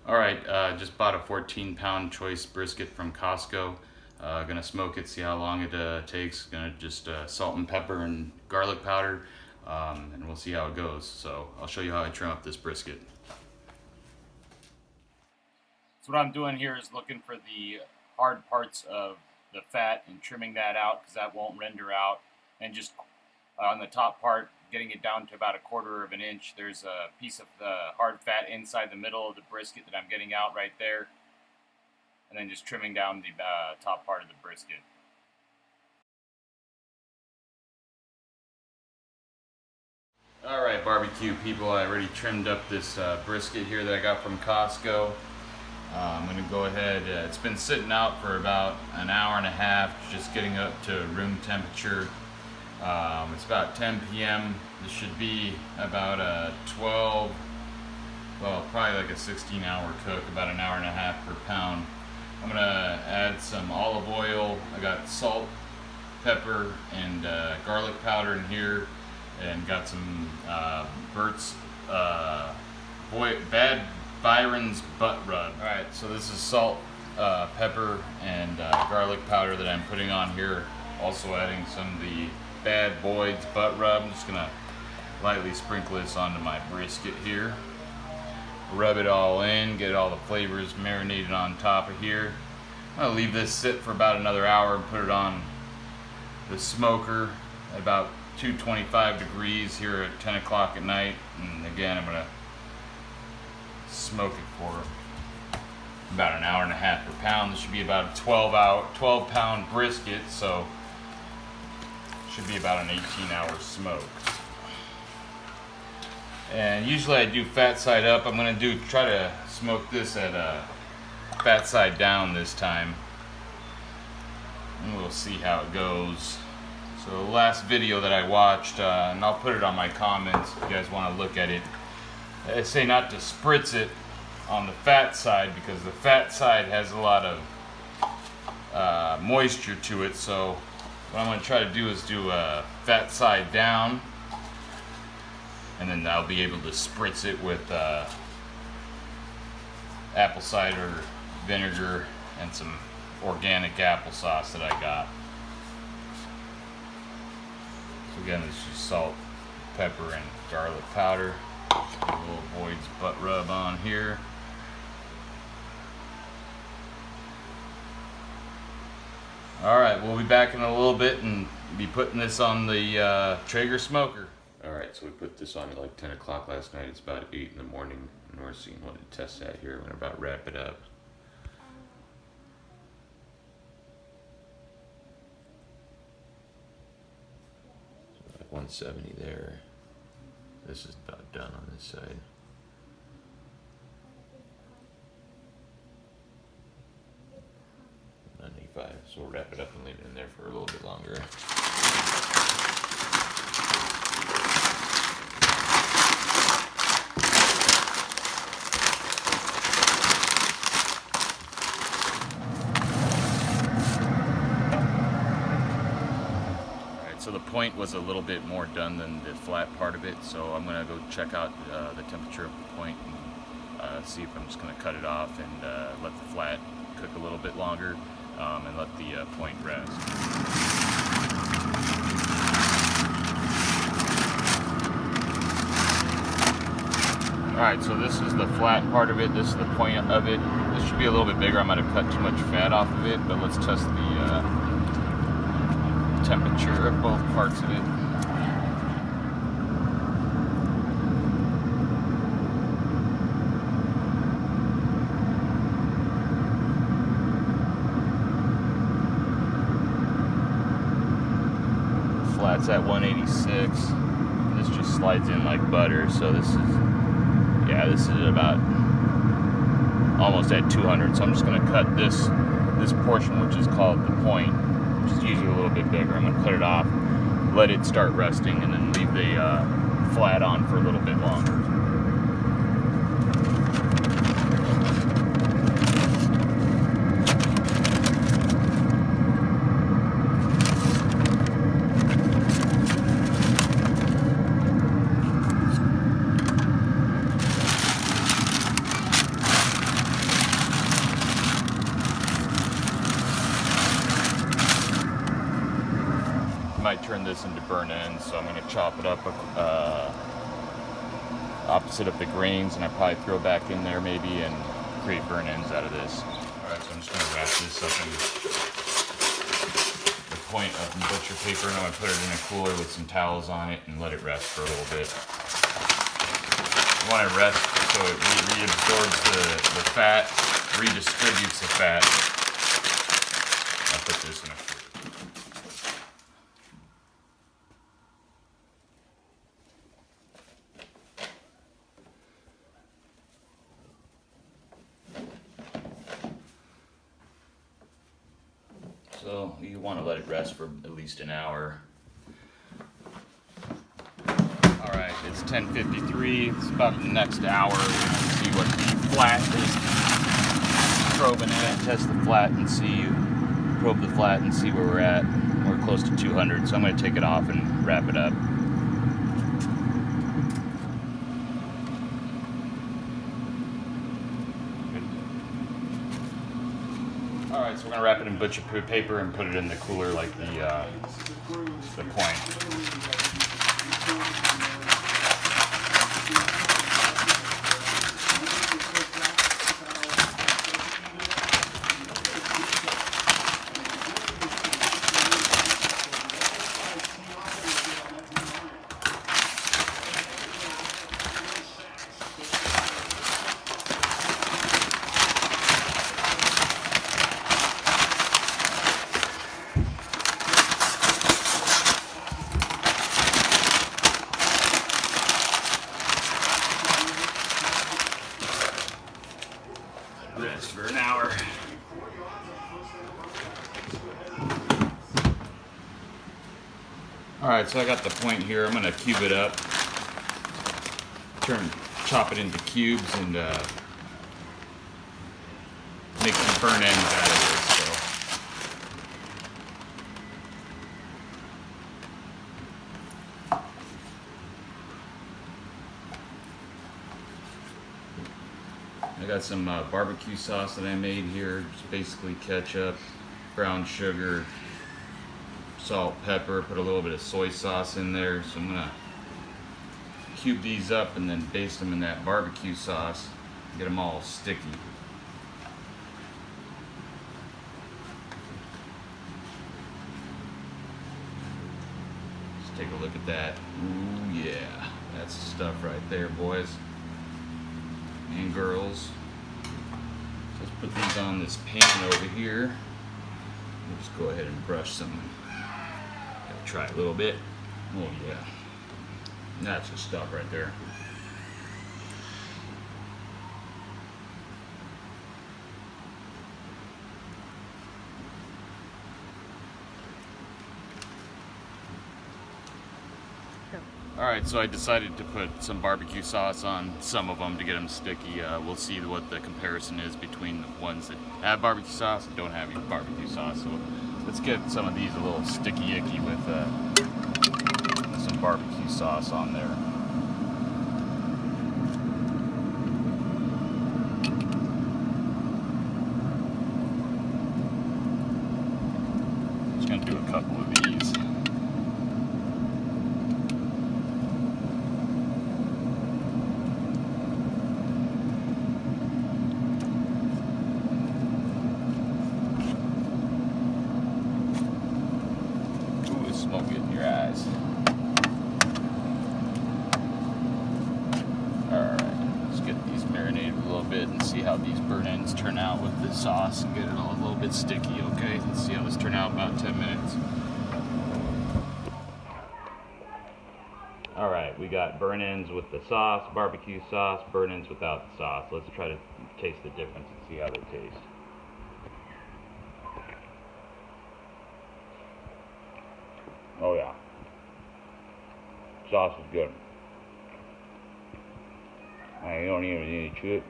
Alright, just bought a 14-pound choice brisket from Costco. Gonna smoke it, see how long it takes. Gonna just salt and pepper and garlic powder, and we'll see how it goes. So I'll show you how I trim up this brisket. So what I'm doing here is looking for the hard parts of the fat and trimming that out because that won't render out. And just on the top part, getting it down to about 1/4 of an inch. There's a piece of hard fat inside the middle of the brisket that I'm getting out right there. And then just trimming down the top part of the brisket. Alright, barbecue people, I already trimmed up this brisket here that I got from Costco. I'm going to go ahead, it's been sitting out for about an hour and a half, just getting up to room temperature. It's about 10 p.m. This should be about a 12, well, probably like a 16-hour cook, about an hour and a half per pound. I'm going to add some olive oil. I got salt, pepper, and garlic powder in here, and got some Bad Byron's butt rub. Alright, so this is salt, pepper, and garlic powder that I'm putting on here. Also adding some of the Bad Boyd's butt rub. I'm just gonna lightly sprinkle this onto my brisket here. Rub it all in, get all the flavors marinated on top of here. I'm gonna leave this sit for about another hour and put it on the smoker at about 225 degrees here at 10 o'clock at night. And again, I'm gonna smoke it for about an hour and a half per pound. This should be about a 12 pound brisket, so should be about an 18-hour smoke. And usually I do fat side up. I'm gonna try to smoke this at fat side down this time, and we'll see how it goes. So the last video that I watched, and I'll put it on my comments if you guys want to look at it, I say not to spritz it on the fat side because the fat side has a lot of moisture to it. So what I'm going to try to do is do a fat side down, and then I'll be able to spritz it with apple cider vinegar and some organic applesauce that I got. So again, this is just salt, pepper, and garlic powder. Just put a little Boyd's butt rub on here. Alright, we'll be back in a little bit and be putting this on the Traeger smoker. Alright, so we put this on at like 10 o'clock last night. It's about 8 in the morning, and we're seeing what it tests at here. We're about to wrap it up. So like 170 there. This is about done on this side. So we'll wrap it up and leave it in there for a little bit longer. Alright, so the point was a little bit more done than the flat part of it, so I'm going to go check out the temperature of the point and see if I'm just going to cut it off and let the flat cook a little bit longer. And let the point rest. Alright, so this is the flat part of it, this is the point of it. This should be a little bit bigger. I might have cut too much fat off of it, but let's test the temperature of both parts of it. Flat's at 186. This just slides in like butter, so this is about almost at 200. So I'm just going to cut this portion, which is called the point, which is usually a little bit bigger. I'm going to cut it off, let it start resting, and then leave the flat on for a little bit longer. this into burn ends, so I'm going to chop it up opposite of the grains, and I probably throw back in there maybe and create burn ends out of this. Alright, so I'm just going to wrap this up in the point of butcher paper, and I'm going to put it in a cooler with some towels on it and let it rest for a little bit. You want it to rest so it reabsorbs the fat, redistributes the fat. I'll put this in a cooler. So you want to let it rest for at least an hour. Alright, it's 10:53. It's about the next hour. We're going to see what the flat is probing at. Test the flat and see, probe the flat and see where we're at. We're close to 200, so I'm going to take it off and wrap it up. Alright, so we're going to wrap it in butcher paper and put it in the cooler like the point. Rest for an hour. Alright, so I got the point here. I'm going to cube it up. Chop it into cubes and make some burn ends out of this. I got some barbecue sauce that I made here. Just basically ketchup, brown sugar, salt, pepper. Put a little bit of soy sauce in there. So I'm gonna cube these up and then baste them in that barbecue sauce. Get them all sticky. Just take a look at that. Ooh yeah, that's the stuff right there, boys and girls. So let's put these on this pan over here. We'll just go ahead and brush some. Gotta try a little bit. Oh yeah, that's the stuff right there. Alright, so I decided to put some barbecue sauce on some of them to get them sticky. We'll see what the comparison is between the ones that have barbecue sauce and don't have barbecue sauce. So let's get some of these a little sticky icky with some barbecue sauce on there. Just gonna do a couple of these. Smoke it in your eyes. Alright, let's get these marinated a little bit and see how these burn ends turn out with the sauce and get it all a little bit sticky, okay? Let's see how this turn out in about 10 minutes. Alright, we got burn ends with the sauce, barbecue sauce, burn ends without the sauce. Let's try to taste the difference and see how they taste. Oh yeah, sauce is good. You don't even need to chew it.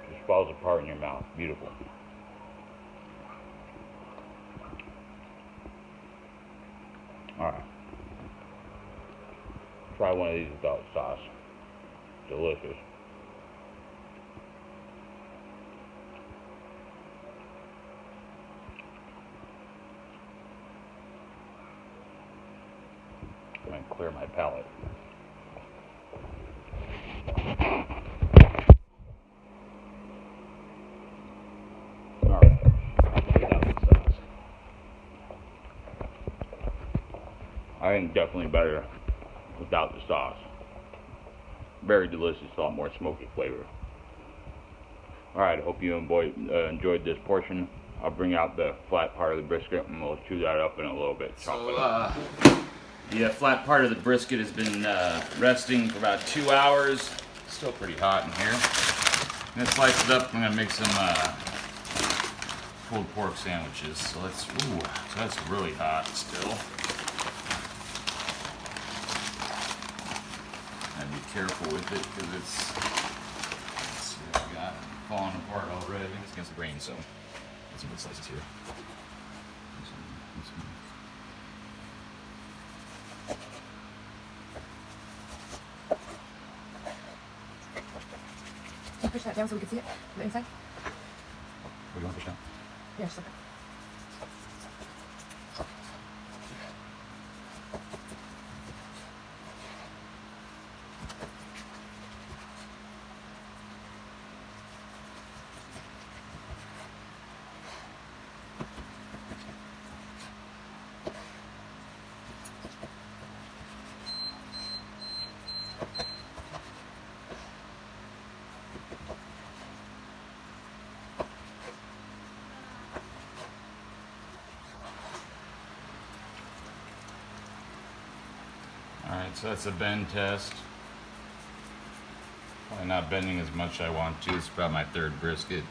It just falls apart in your mouth. Beautiful. Alright. Try one of these without sauce. Delicious. clear my palate. Alright, without the sauce. I think definitely better without the sauce. Very delicious, a lot more smoky flavor. Alright, I hope you enjoyed this portion. I'll bring out the flat part of the brisket and we'll chew that up in a little bit. So, the flat part of the brisket has been resting for about 2 hours. Still pretty hot in here. I'm gonna slice it up. I'm gonna make some pulled pork sandwiches. So let's, so that's really hot still. Gotta be careful with it because it's, let's see what we got, falling apart already. I think it's against the grain, so some good slices here. Can you push that down so we can see it? The inside? What do you want to push down? Yeah, just like that. Alright, so that's a bend test. Probably not bending as much as I want to. It's about my third brisket.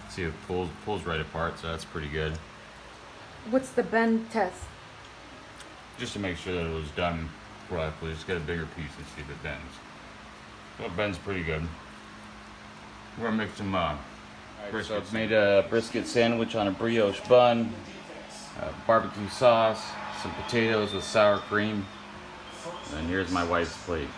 See if it pulls right apart, so that's pretty good. What's the bend test? Just to make sure that it was done correctly. Just get a bigger piece and see if it bends. So it bends pretty good. We're gonna make some brisket. So I've made a brisket sandwich on a brioche bun, barbecue sauce, some potatoes with sour cream, and here's my wife's plate.